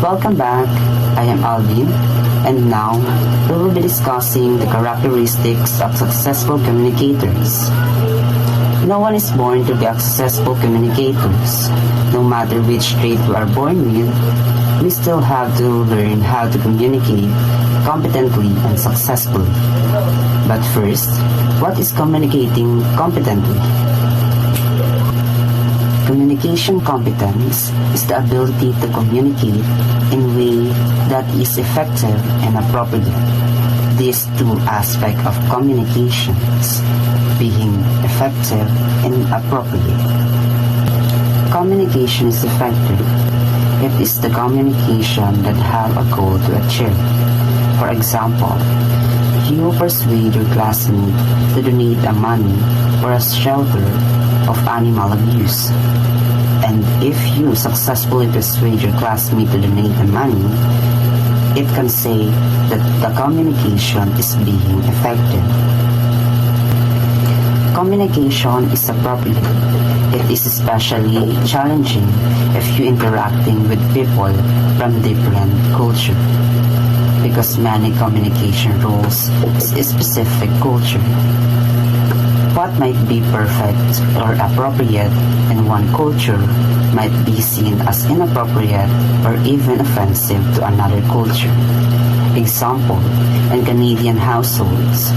Welcome back. I am Alvin, and now we will be discussing the characteristics of successful communicators. No one is born to be a successful communicators. No matter which trait we are born with, we still have to learn how to communicate competently and successfully. But first, what is communicating competently? Communication competence is the ability to communicate in a way that is effective and appropriate. These two aspects of communications being effective and appropriate. Communication is effective. It is the communication that have a goal to achieve. For example, you persuade your classmate to donate a money for a shelter of animal abuse. And if you successfully persuade your classmate to donate the money, it can say that the communication is being effective. Communication is appropriate. It is especially challenging if you're interacting with people from different culture, because many communication rules is a specific culture. What might be perfect or appropriate in one culture might be seen as inappropriate or even offensive to another culture. Example, in Canadian households,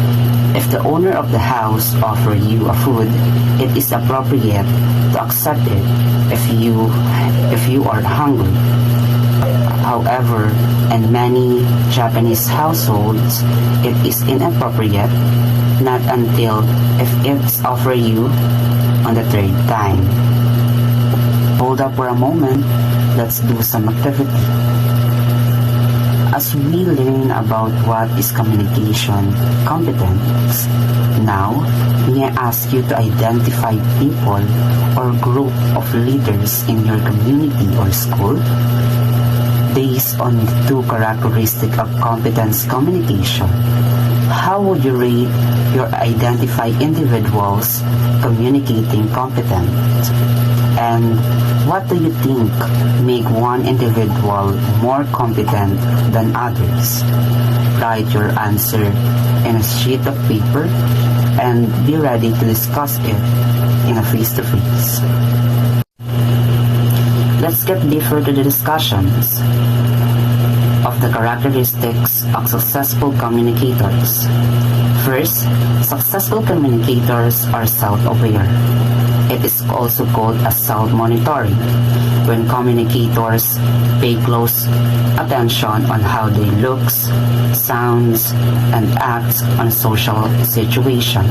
if the owner of the house offers you a food, it is appropriate to accept it if you are hungry. However, in many Japanese households, it is inappropriate not until if it's offered you on the third time. Hold up for a moment, let's do some activity. As we learn about what is communication competence, now may I ask you to identify people or group of leaders in your community or school based on the two characteristics of competence communication. How would you rate your identified individuals communicating competent? And what do you think make one individual more competent than others? Write your answer in a sheet of paper and be ready to discuss it in a face-to-face. Let's get deeper to the discussions of the characteristics of successful communicators. First, successful communicators are self-aware. It is also called as self-monitoring, when communicators pay close attention on how they looks, sounds, and acts on social situation.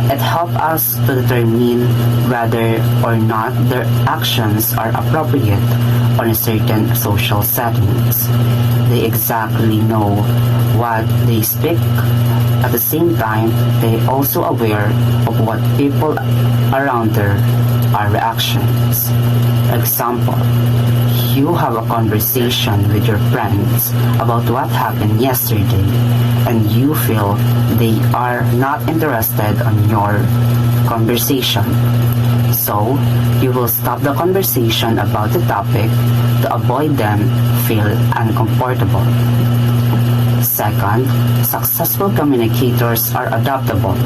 It helps us to determine whether or not their actions are appropriate on a certain social settings. They exactly know what they speak. At the same time, they are also aware of what people around there are reactions. Example, you have a conversation with your friends about what happened yesterday, and you feel they are not interested in your conversation. So, you will stop the conversation about the topic to avoid them feel uncomfortable. Second, successful communicators are adaptable.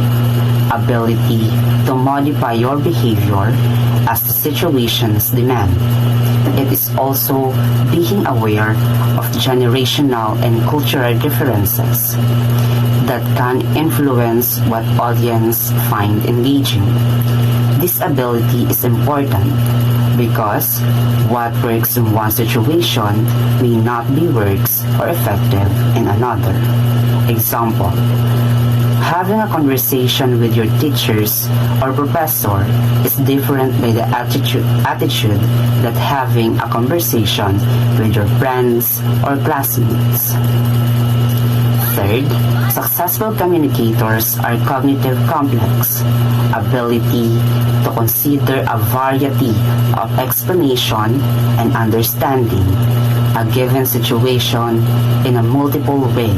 Ability to modify your behavior as the situations demand. It is also being aware of generational and cultural differences that can influence what audience find engaging. This ability is important because what works in one situation may not be works or effective in another. Example, having a conversation with your teachers or professor is different by the attitude that having a conversation with your friends or classmates. Third, successful communicators are cognitive complex, ability to consider a variety of explanation and understanding a given situation in a multiple way.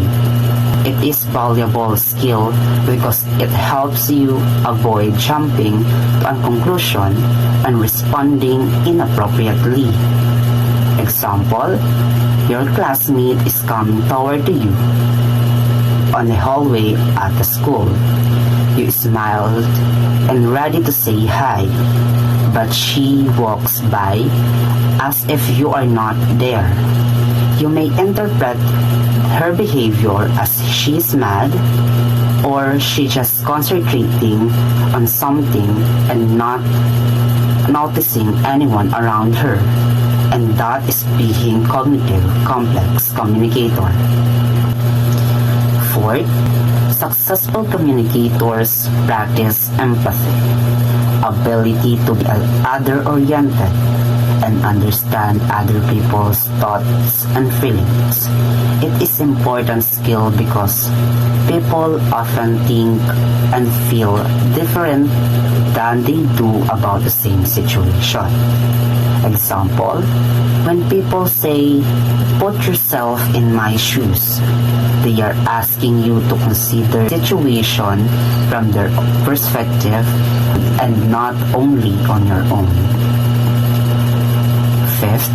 It is valuable skill because it helps you avoid jumping to a conclusion and responding inappropriately. Example, your classmate is coming toward to you on the hallway at the school. You smiled and ready to say hi, but she walks by as if you are not there. You may interpret her behavior as she's mad or she just concentrating on something and not noticing anyone around her, and that is being cognitive complex communicator. Fourth, successful communicators practice empathy, ability to be other-oriented and understand other people's thoughts and feelings. It is important skill because people often think and feel different than they do about the same situation. Example, when people say, "Put yourself in my shoes," they are asking you to consider the situation from their perspective and not only on your own. Fifth,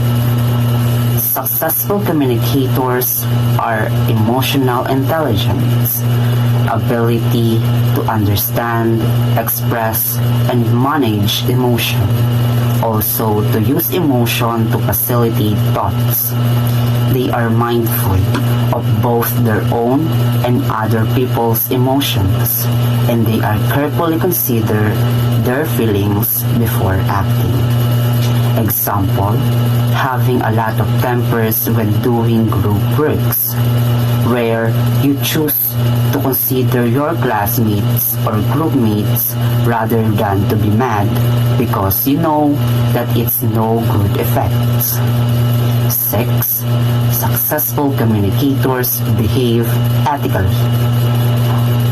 successful communicators are emotional intelligence, ability to understand, express, and manage emotion. Also, to use emotion to facilitate thoughts. They are mindful of both their own and other people's emotions, and they are carefully consider their feelings before acting. Example, having a lot of tempers when doing group works, where you choose to consider your classmates or group mates rather than to be mad because you know that it's no good effects. 6. Successful communicators behave ethically.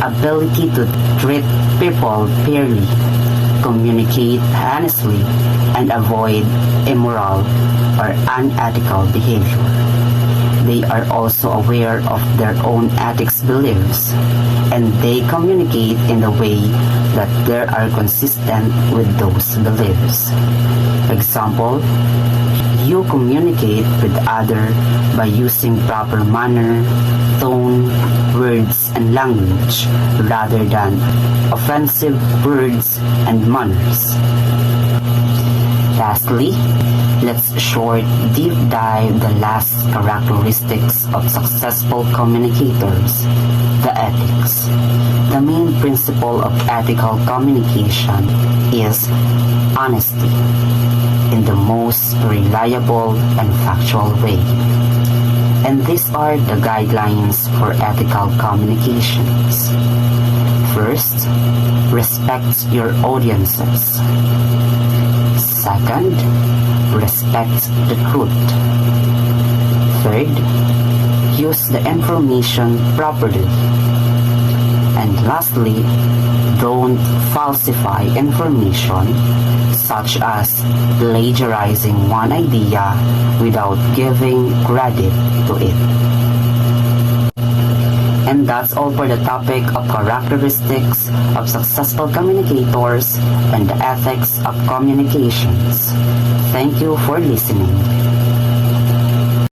Ability to treat people fairly, communicate honestly, and avoid immoral or unethical behavior. They are also aware of their own ethics beliefs, and they communicate in a way that they are consistent with those beliefs. Example, you communicate with others by using proper manner, tone, words, and language rather than offensive words and manners. Lastly, let's short deep dive the last characteristics of successful communicators, the ethics. The main principle of ethical communication is honesty in the most reliable and factual way. And these are the guidelines for ethical communications. First, respect your audiences. Second, respect the truth. Third, use the information properly. And lastly, don't falsify information such as plagiarizing one idea without giving credit to it. And that's all for the topic of characteristics of successful communicators and the ethics of communications. Thank you for listening.